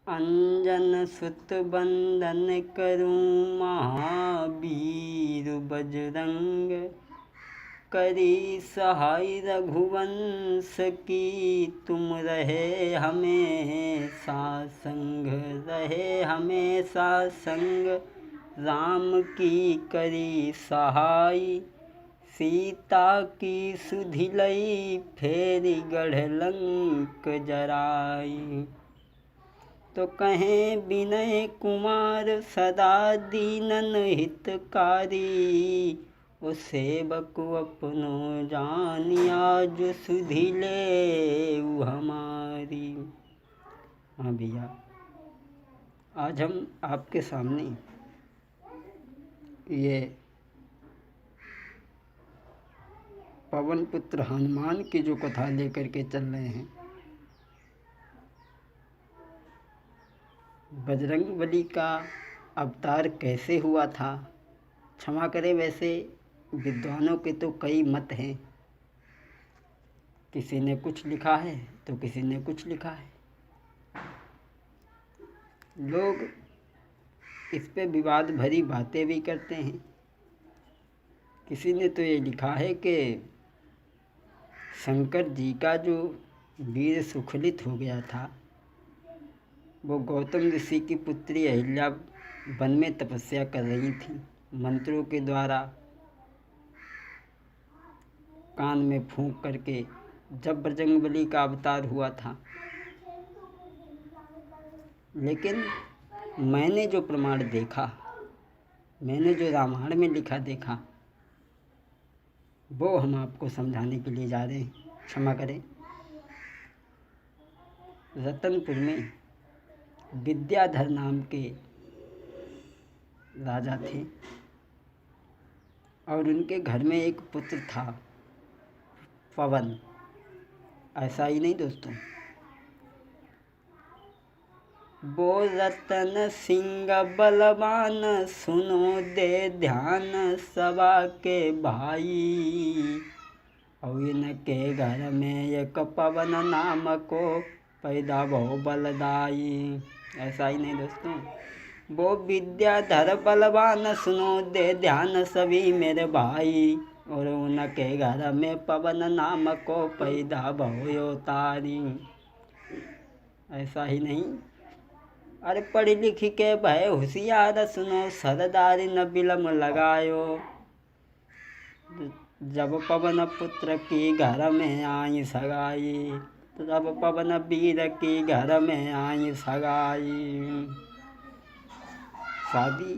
अंजन सुत बंदन करूं महावीर बजरंग। करी सहाय रघुवंश की तुम रहे हमेशा संग। रहे हमेशा संग राम की करी सहाय। सीता की सुधिलई फेरी गढ़ लंक जराई। तो कहें विनय कुमार सदा दीनन हितकारी। ओ सेवक अपनो जानिया जो सुधिले हमारी। हाँ भैया, आज हम आपके सामने ये पवन पुत्र हनुमान की जो कथा लेकर के चल रहे हैं। बजरंगबली का अवतार कैसे हुआ था? क्षमा करें, वैसे विद्वानों के तो कई मत हैं। किसी ने कुछ लिखा है तो किसी ने कुछ लिखा है। लोग इस पे विवाद भरी बातें भी करते हैं। किसी ने तो ये लिखा है कि शंकर जी का जो वीर सुखलित हो गया था, वो गौतम ऋषि की पुत्री अहिल्या वन में तपस्या कर रही थी। मंत्रों के द्वारा कान में फूंक करके जब बजरंगबली का अवतार हुआ था। लेकिन मैंने जो प्रमाण देखा, मैंने जो रामायण में लिखा देखा, वो हम आपको समझाने के लिए जा रहे हैं। क्षमा करें। रतनपुर में विद्याधर नाम के राजा थे और उनके घर में एक पुत्र था, पवन। ऐसा ही नहीं दोस्तों, वो रतन सिंह बलवान सुनो दे ध्यान सभा के भाई। और इनके घर में एक पवन नाम को पैदा भो बलदाई। ऐसा ही नहीं दोस्तों, वो विद्याधर बलवान सुनो दे ध्यान सभी मेरे भाई। और उनके घर में पवन नाम को पैदा भयो तारी। ऐसा ही नहीं, अरे पढ़ लिख के भय होशियार सुनो सरदारी न बिलम लगायो। जब पवन पुत्र की घर में आई सगाई। तब पवन वीर की घर में आई सगाई। शादी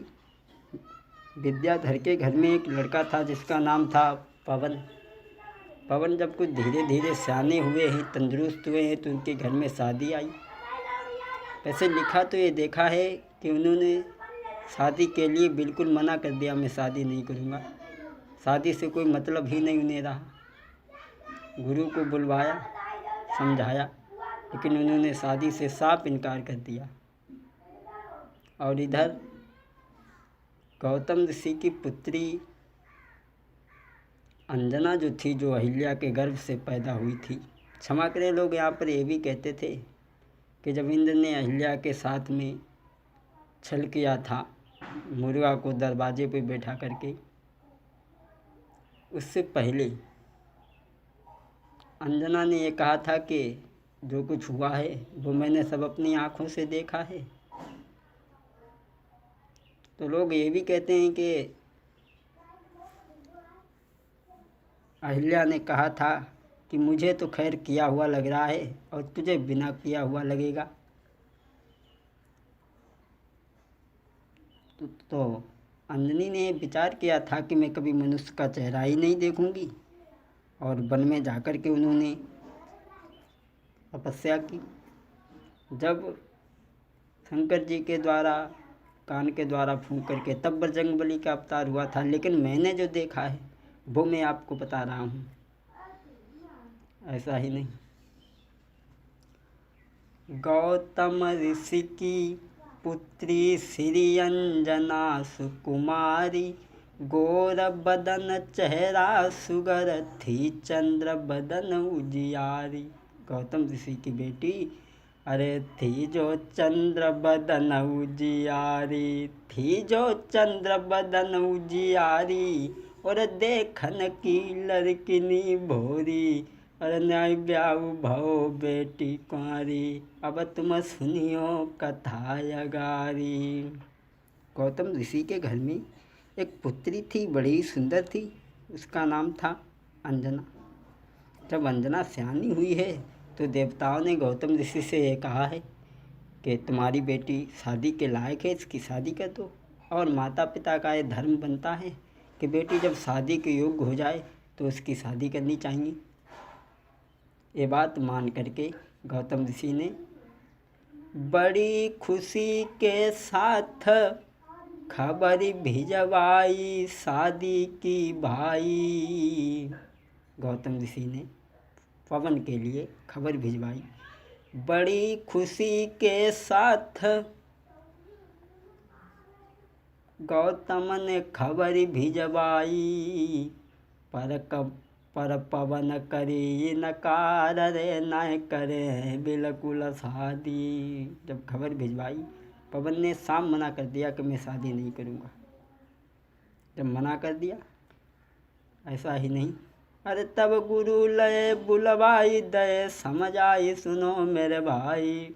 विद्याधर के घर में एक लड़का था जिसका नाम था पवन। पवन जब कुछ धीरे धीरे सियाने हुए हैं, तंदुरुस्त हुए हैं, तो उनके घर में शादी आई। वैसे लिखा तो ये देखा है कि उन्होंने शादी के लिए बिल्कुल मना कर दिया, मैं शादी नहीं करूँगा। शादी से कोई मतलब ही नहीं उन्हें रहा। गुरु को बुलवाया, समझाया, लेकिन उन्होंने शादी से साफ इनकार कर दिया। और इधर गौतम ऋषि की पुत्री अंजना जो थी, जो अहिल्या के गर्भ से पैदा हुई थी। क्षमा करें, लोग यहाँ पर ये भी कहते थे कि जब इंद्र ने अहिल्या के साथ में छल किया था, मुर्गा को दरवाजे पे बैठा करके, उससे पहले अंजना ने ये कहा था कि जो कुछ हुआ है वो मैंने सब अपनी आँखों से देखा है। तो लोग ये भी कहते हैं कि अहिल्या ने कहा था कि मुझे तो खैर किया हुआ लग रहा है और तुझे बिना किया हुआ लगेगा। तो अंजनी ने विचार किया था कि मैं कभी मनुष्य का चेहरा ही नहीं देखूंगी। और वन में जाकर के उन्होंने तपस्या की। जब शंकर जी के द्वारा कान के द्वारा फूंक करके तब बजरंगबली का अवतार हुआ था। लेकिन मैंने जो देखा है वो मैं आपको बता रहा हूँ। ऐसा ही नहीं, गौतम ऋषि की पुत्री श्री अंजना सुकुमारी। गोर बदन चेहरा सुगर थी चंद्र बदन उजियारी। गौतम ऋषि की बेटी अरे थी जो चंद्र बदन उजियारी, थी जो चंद्र बदन उजियारी, और देखन की लड़किनी भोरी, और न्याय ब्याऊ भव बेटी कुंवारी, अब तुम सुनियो कथा अगारी। गौतम ऋषि के घर में एक पुत्री थी, बड़ी सुंदर थी। उसका नाम था अंजना। जब अंजना सयानी हुई है तो देवताओं ने गौतम ऋषि से ये कहा है कि तुम्हारी बेटी शादी के लायक है, इसकी शादी कर दो। और माता पिता का ये धर्म बनता है कि बेटी जब शादी के योग्य हो जाए तो उसकी शादी करनी चाहिए। ये बात मान करके गौतम ऋषि ने बड़ी खुशी के साथ खबर भिजवाई शादी की भाई। गौतम ऋषि ने पवन के लिए खबर भिजवाई, बड़ी खुशी के साथ गौतम ने खबर भिजवाई, पर पवन करे नकार रे न करे बिल्कुल शादी। जब खबर भिजवाई, पवन ने साफ मना कर दिया कि मैं शादी नहीं करूँगा। जब मना कर दिया, ऐसा ही नहीं, अरे तब गुरु लय बुलवाई दे समझ आई सुनो मेरे भाई।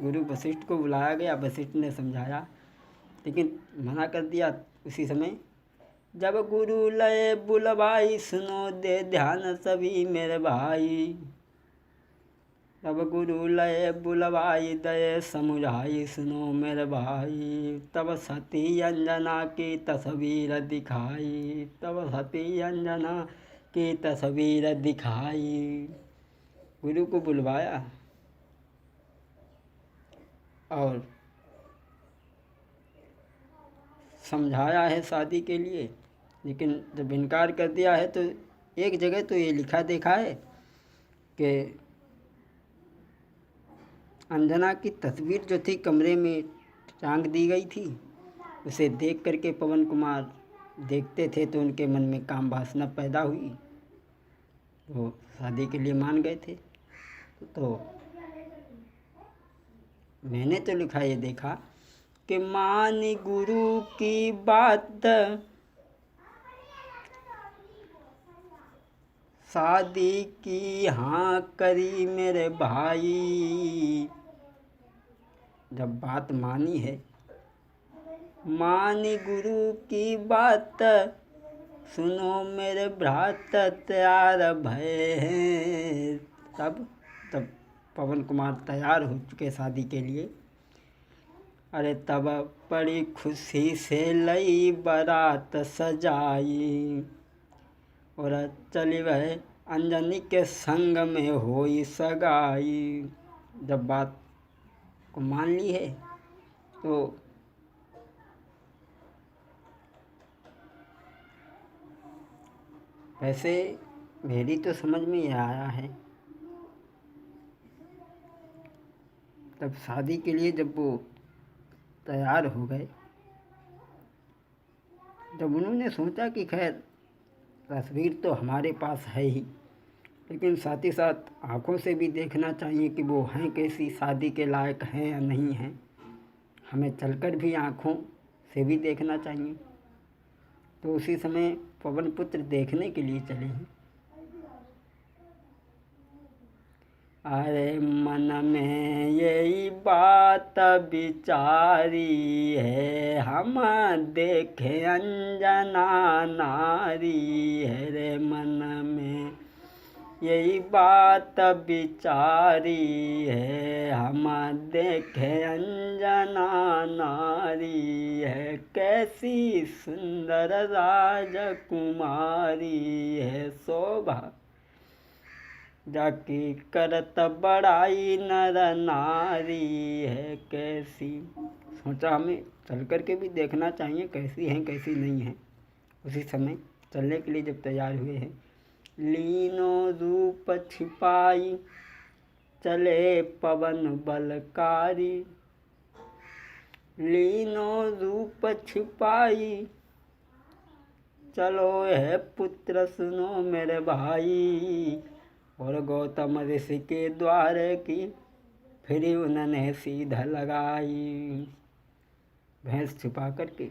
गुरु वशिष्ठ को बुलाया गया, वशिष्ठ ने समझाया लेकिन मना कर दिया उसी समय। जब गुरु लय बुलवाई सुनो दे ध्यान सभी मेरे भाई, तब गुरु लय बुलवाई दे समुझाई सुनो मेरे भाई। तब सती अंजना की तस्वीर दिखाई, तब सती अंजना की तस्वीर दिखाई। गुरु को बुलवाया और समझाया है शादी के लिए, लेकिन जब इनकार कर दिया है तो एक जगह तो ये लिखा देखा है कि अंजना की तस्वीर जो थी कमरे में टांग दी गई थी। उसे देख करके पवन कुमार देखते थे तो उनके मन में काम वासना पैदा हुई, वो शादी के लिए मान गए थे। तो मैंने तो लिखा ये देखा कि मान गुरु की बात शादी की हाँ करी मेरे भाई। जब बात मानी है, मानी गुरु की बात सुनो मेरे भ्रात तैयार भय हैं। तब पवन कुमार तैयार हो चुके शादी के लिए। अरे तब बड़ी खुशी से लई बारात सजाई, और चली वह अंजनी के संग में होई सगाई। जब बात को मान ली है तो वैसे मेरी तो समझ में ये आया है, तब शादी के लिए जब वो तैयार हो गए, जब उन्होंने सोचा कि खैर तस्वीर तो हमारे पास है ही, लेकिन साथ ही साथ आँखों से भी देखना चाहिए कि वो हैं कैसी, शादी के लायक हैं या नहीं हैं। हमें चलकर भी आँखों से भी देखना चाहिए। तो उसी समय पवन पुत्र देखने के लिए चले हैं। अरे मन में यही बात विचारी है, हम देखे अंजना नारी है। रे मन में यही बात विचारी है, हम देखे अंजना नारी है। कैसी सुंदर राजकुमारी है, शोभा जाकी करत बड़ाई नर नारी है। कैसी, सोचा हमें चल कर के भी देखना चाहिए कैसी हैं कैसी नहीं हैं। उसी समय चलने के लिए जब तैयार हुए हैं, लीनो रूप छिपाई चले पवन बलकारी। लीनो रूप छिपाई चलो है पुत्र सुनो मेरे भाई, और गौतम ऋषि के द्वार की फिर उन्होंने सीधा लगाई। भैंस छुपा करके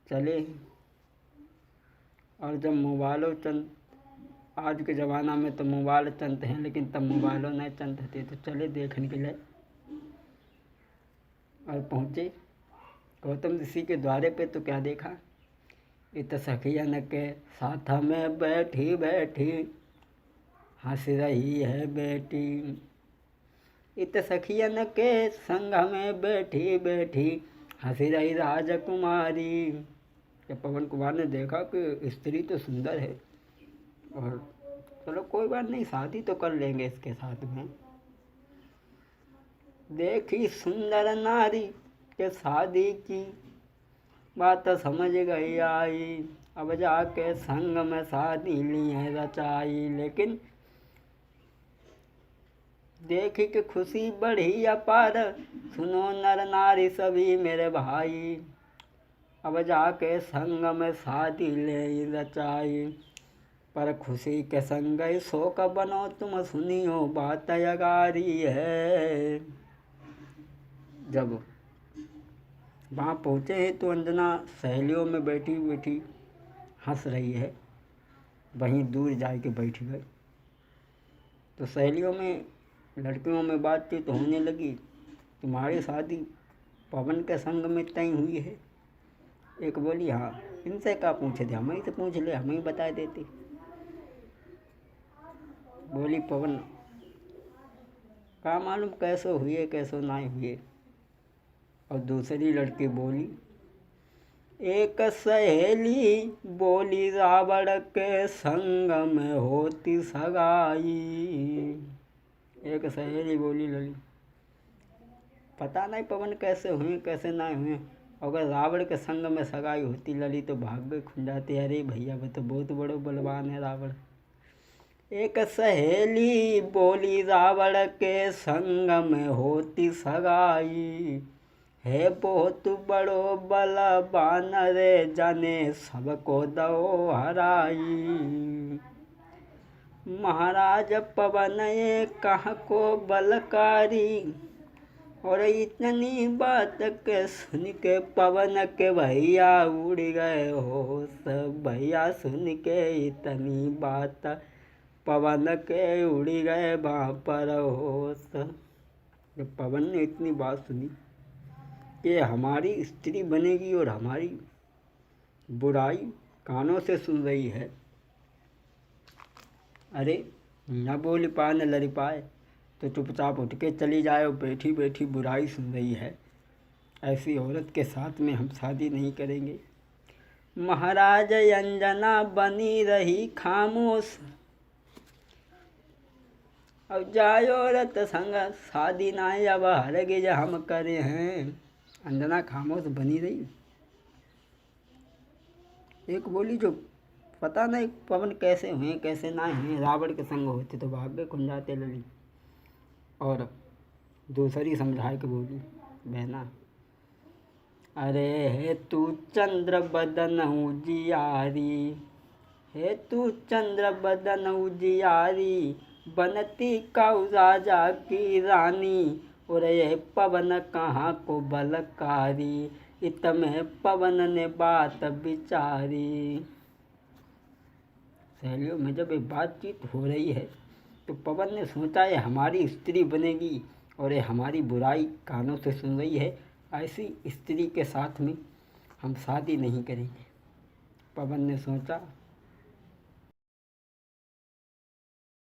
चले। और जब मोबाइलों चंद, आज के ज़माना में तो मोबाइल चलते हैं, लेकिन तब मोबाइलों नहीं चलते थे, तो चले देखने के लिए। और पहुँचे गौतम ऋषि के द्वारे पे, तो क्या देखा, इत सखियन के साथ में बैठी बैठी हंस रही है बेटी। इत सखियन के संग में बैठी बैठी हंस रही राजकुमारी। जब पवन कुमार ने देखा कि स्त्री तो सुंदर है, और चलो कोई बात नहीं, शादी तो कर लेंगे इसके साथ में। देखी सुंदर नारी के शादी की बात समझ गई आई। अब जाके संग में शादी ली है रचाई। लेकिन देखी कि खुशी बढ़ी अपार, सुनो नर नारी सभी मेरे भाई। अब जाके संग में शादी ले रचाई। पर खुशी के संग शोक बनो तुम सुनियो बात अगारी है। जब वहाँ पहुँचे हैं तो अंजना सहेलियों में बैठी बैठी हंस रही है। वहीं दूर जाके बैठ गए तो सहेलियों में, लड़कियों में बातचीत होने लगी। तुम्हारी शादी पवन के संग में तय हुई है। एक बोली, हाँ, इनसे क्या पूछे थे, हमें ही तो पूछ ले, हमें ही बता देते। बोली पवन, क्या मालूम कैसे हुए कैसे ना हुए। और दूसरी लड़की बोली, एक सहेली बोली रावण के संग में होती सगाई। एक सहेली बोली लली, पता नहीं पवन कैसे हुए कैसे ना हुए, अगर रावण के संग में सगाई होती लली तो भाग खुल जाते। अरे भैया वो तो बहुत बड़ो बलवान है रावण। एक सहेली बोली रावण के संग में होती सगाई, है बहुत बड़ो बलवान रे जाने सबको दो हराई। महाराज पवन ये कहाँ को बलकारी। और इतनी बात के सुन के पवन के भैया उड़ गए हो। सब भैया सुन के इतनी बात पवन के उड़ गए वहाँ पर होश। जब पवन ने इतनी बात सुनी कि हमारी स्त्री बनेगी और हमारी बुराई कानों से सुन रही है, अरे न बोल पाए न लड़ पाए तो चुपचाप उठ के चली जाए। और बैठी बैठी बुराई सुन रही है, ऐसी औरत के साथ में हम शादी नहीं करेंगे। महाराज अंजना बनी रही खामोश, अब जाए औरत संग शादी ना अब हरगिज हम करे हैं। अंजना खामोश बनी रही। एक बोली, जो पता नहीं पवन कैसे हुए कैसे ना हुए, रावण के संग होते तो भाग्य खुल जाते लली। और दूसरी समझाए के बोली, बहना अरे हे तू चंद्र बदन उजियारी, हे तू चंद्र बदन उजियारी, बनती काऊ राजा की रानी। और ये पवन कहाँ को बलकारी, इतमे पवन ने बात विचारी। सहेलियों में जब ये बातचीत हो रही है तो पवन ने सोचा ये हमारी स्त्री बनेगी और ये हमारी बुराई कानों से सुन रही है, ऐसी स्त्री के साथ में हम शादी नहीं करेंगे। पवन ने सोचा